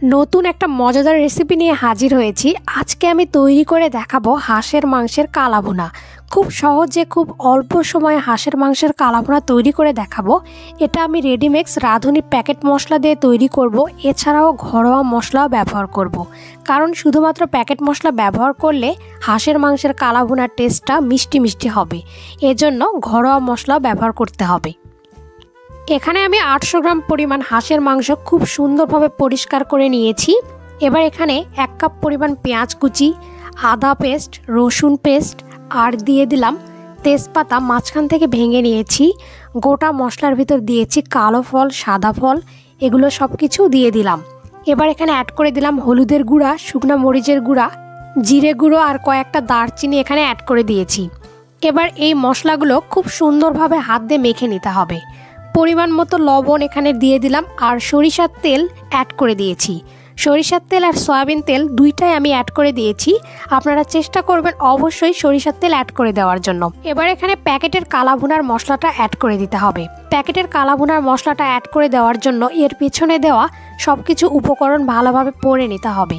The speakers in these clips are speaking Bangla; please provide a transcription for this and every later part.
নতুন একটা মজাদার রেসিপি নিয়ে হাজির হয়েছি। আজকে আমি তৈরি করে দেখাবো হাঁসের মাংসের কালাভুনা। খুব সহজে খুব অল্প সময়ে হাঁসের মাংসের কালাভুনা তৈরি করে দেখাবো। এটা আমি রেডিমেক্স রাঁধুনি প্যাকেট মশলা দিয়ে তৈরি করব, এছাড়াও ঘরোয়া মশলাও ব্যবহার করব। কারণ শুধুমাত্র প্যাকেট মশলা ব্যবহার করলে হাঁসের মাংসের কালাভুনার টেস্টটা মিষ্টি মিষ্টি হবে, এজন্য ঘরোয়া মশলাও ব্যবহার করতে হবে। এখানে আমি 800 গ্রাম পরিমাণ হাঁসের মাংস খুব সুন্দরভাবে পরিষ্কার করে নিয়েছি। এবার এখানে 1 কাপ পরিমাণ পেঁয়াজ কুচি, আদা পেস্ট, রসুন পেস্ট আর দিয়ে দিলাম তেজপাতা মাঝখান থেকে ভেঙে নিয়েছি। গোটা মশলার ভিতর দিয়েছি কালো ফল, সাদা ফল, এগুলো সব কিছু দিয়ে দিলাম। এবার এখানে অ্যাড করে দিলাম হলুদের গুঁড়া, শুকনো মরিচের গুঁড়া, জিরে গুঁড়ো আর কয়েকটা দারচিনি এখানে অ্যাড করে দিয়েছি। এবার এই মশলাগুলো খুব সুন্দরভাবে হাত দিয়ে মেখে নিতে হবে। পরিমাণ মতো লবণ এখানে দিয়ে দিলাম আর সরিষার তেল অ্যাড করে দিয়েছি। সরিষার তেল আর সয়াবিন তেল দুইটাই আমি অ্যাড করে দিয়েছি। আপনারা চেষ্টা করবেন অবশ্যই সরিষার তেল অ্যাড করে দেওয়ার জন্য। এবার এখানে প্যাকেটের কালাভুনার মশলাটা অ্যাড করে দিতে হবে। প্যাকেটের কালাভুনার মশলাটা অ্যাড করে দেওয়ার জন্য এর পিছনে দেওয়া সব কিছু উপকরণ ভালোভাবে পড়ে নিতে হবে।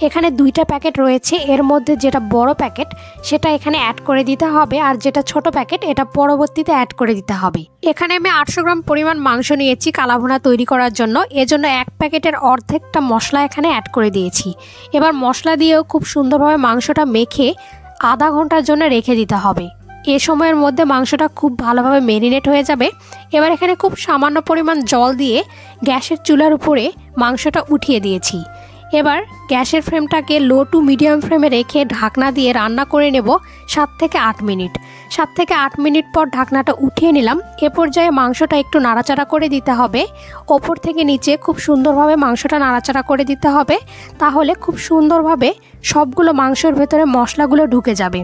এখানে 2টা প্যাকেট রয়েছে, এর মধ্যে যেটা বড় প্যাকেট সেটা এখানে অ্যাড করে দিতে হবে, আর যেটা ছোট প্যাকেট এটা পরবর্তীতে অ্যাড করে দিতে হবে। এখানে আমি 800 গ্রাম পরিমাণ মাংস নিয়েছি কালাভুনা তৈরি করার জন্য, এজন্য 1 প্যাকেটের অর্ধেকটা মশলা এখানে অ্যাড করে দিয়েছি। এবার মশলা দিয়েও খুব সুন্দরভাবে মাংসটা মেখে আধা ঘন্টার জন্য রেখে দিতে হবে। এ সময়ের মধ্যে মাংসটা খুব ভালোভাবে ম্যারিনেট হয়ে যাবে। এবার এখানে খুব সামান্য পরিমাণ জল দিয়ে গ্যাসের চুলার উপরে মাংসটা উঠিয়ে দিয়েছি। এবার গ্যাসের ফ্লেমটাকে লো টু মিডিয়াম ফ্লেমে রেখে ঢাকনা দিয়ে রান্না করে নেব 7 থেকে 8 মিনিট। 7 থেকে 8 মিনিট পর ঢাকনাটা উঠিয়ে নিলাম। এ পর্যায়ে মাংসটা একটু নাড়াচাড়া করে দিতে হবে। ওপর থেকে নিচে খুব সুন্দরভাবে মাংসটা নাড়াচাড়া করে দিতে হবে, তাহলে খুব সুন্দরভাবে সবগুলো মাংসের ভেতরে মশলাগুলো ঢুকে যাবে।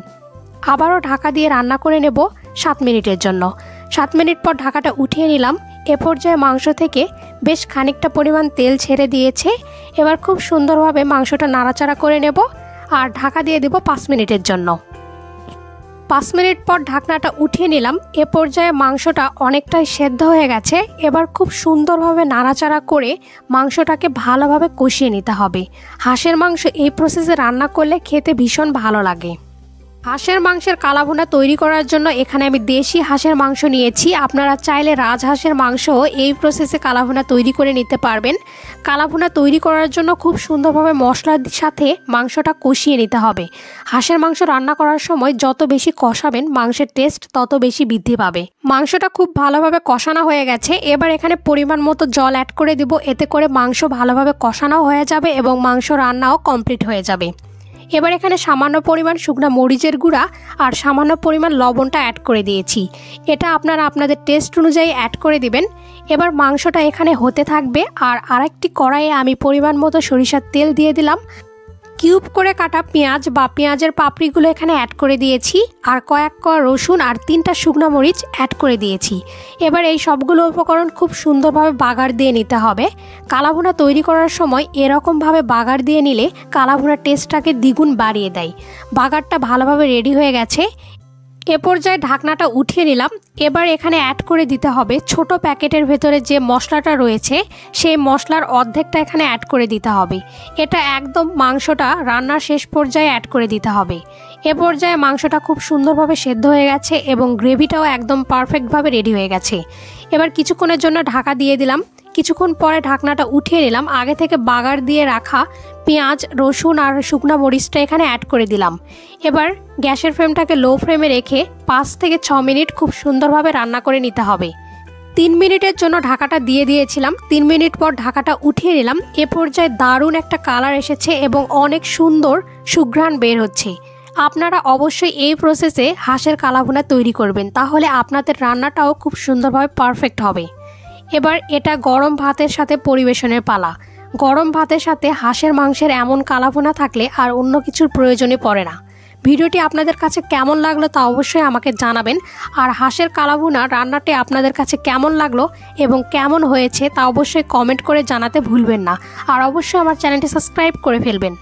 আবারও ঢাকা দিয়ে রান্না করে নেব 7 মিনিটের জন্য। 7 মিনিট পর ঢাকাটা উঠিয়ে নিলাম। এ পর্যায়ে মাংস থেকে বেশ খানিকটা পরিমাণ তেল ছেড়ে দিয়েছে। এবার খুব সুন্দরভাবে মাংসটা নাড়াচাড়া করে নেব আর ঢাকা দিয়ে দেব 5 মিনিটের জন্য। 5 মিনিট পর ঢাকনাটা উঠিয়ে নিলাম। এ পর্যায়ে মাংসটা অনেকটাই সেদ্ধ হয়ে গেছে। এবার খুব সুন্দরভাবে নাড়াচাড়া করে মাংসটাকে ভালোভাবে কষিয়ে নিতে হবে। হাঁসের মাংস এই প্রসেসে রান্না করলে খেতে ভীষণ ভালো লাগে। হাঁসের মাংসের কালাভুনা তৈরি করার জন্য এখানে আমি দেশি হাঁসের মাংস নিয়েছি। আপনারা চাইলে রাজহাঁসের মাংস এই প্রসেসে কালাভুনা তৈরি করে নিতে পারবেন। কালাভুনা তৈরি করার জন্য খুব সুন্দরভাবে মশলার সাথে মাংসটা কষিয়ে নিতে হবে। হাঁসের মাংস রান্না করার সময় যত বেশি কষাবেন মাংসের টেস্ট তত বেশি বৃদ্ধি পাবে। মাংসটা খুব ভালোভাবে কষানো হয়ে গেছে। এবার এখানে পরিমাণ মতো জল অ্যাড করে দিব, এতে করে মাংস ভালোভাবে কষানো হয়ে যাবে এবং মাংস রান্নাও কমপ্লিট হয়ে যাবে। এবার এখানে সামান্য পরিমাণ শুকনো মরিচের গুঁড়া আর সামান্য পরিমাণ লবণটা অ্যাড করে দিয়েছি। এটা আপনারা আপনাদের টেস্ট অনুযায়ী অ্যাড করে দিবেন। এবার মাংসটা এখানে হতে থাকবে আর আরেকটি কড়াইয়ে আমি পরিমাণ মতো সরিষার তেল দিয়ে দিলাম। কিউব করে কাটা পেঁয়াজ বা পেঁয়াজের পাপড়িগুলো এখানে অ্যাড করে দিয়েছি আর কয়েক কোয়া রসুন আর 3টা শুকনো মরিচ অ্যাড করে দিয়েছি। এবার এই সবগুলো উপকরণ খুব সুন্দরভাবে বাগার দিয়ে নিতে হবে। কালাভুনা তৈরি করার সময় এরকমভাবে বাগার দিয়ে নিলে কালাভুনার টেস্টটাকে দ্বিগুণ বাড়িয়ে দেয়। বাগারটা ভালোভাবে রেডি হয়ে গেছে। এ পর্যায়ে ঢাকনাটা উঠিয়ে নিলাম। এবার এখানে অ্যাড করে দিতে হবে ছোট প্যাকেটের ভেতরে যে মশলাটা রয়েছে সেই মশলার অর্ধেকটা এখানে অ্যাড করে দিতে হবে। এটা একদম মাংসটা রান্নার শেষ পর্যায়ে অ্যাড করে দিতে হবে। এ পর্যায়ে মাংসটা খুব সুন্দরভাবে সেদ্ধ হয়ে গেছে এবং গ্রেভিটাও একদম পারফেক্টভাবে রেডি হয়ে গেছে। এবার কিছুক্ষণের জন্য ঢাকা দিয়ে দিলাম। কিছুক্ষণ পরে ঢাকনাটা উঠিয়ে নিলাম। আগে থেকে বাগার দিয়ে রাখা পেঁয়াজ, রসুন আর শুকনো মরিচটা এখানে অ্যাড করে দিলাম। এবার গ্যাসের ফ্লেমটাকে লো ফ্লেমে রেখে 5 থেকে 6 মিনিট খুব সুন্দরভাবে রান্না করে নিতে হবে। 3 মিনিটের জন্য ঢাকাটা দিয়ে দিয়েছিলাম। 3 মিনিট পর ঢাকাটা উঠিয়ে নিলাম। এ পর্যায়ে দারুণ একটা কালার এসেছে এবং অনেক সুন্দর সুঘ্রাণ বের হচ্ছে। আপনারা অবশ্যই এই প্রসেসে হাঁসের কালাভুনা তৈরি করবেন, তাহলে আপনাদের রান্নাটাও খুব সুন্দরভাবে পারফেক্ট হবে। এবার এটা গরম ভাতের সাথে পরিবেশনের পালা। গরম ভাতের সাথে হাঁসের মাংসের এমন কালাভুনা থাকলে আর অন্য কিছুর প্রয়োজনই পড়ে না। ভিডিওটি আপনাদের কাছে কেমন লাগলো তা অবশ্যই আমাকে জানাবেন। আর হাঁসের কালাভুনা রান্নাটি আপনাদের কাছে কেমন লাগলো এবং কেমন হয়েছে তা অবশ্যই কমেন্ট করে জানাতে ভুলবেন না। আর অবশ্যই আমার চ্যানেলটি সাবস্ক্রাইব করে ফেলবেন।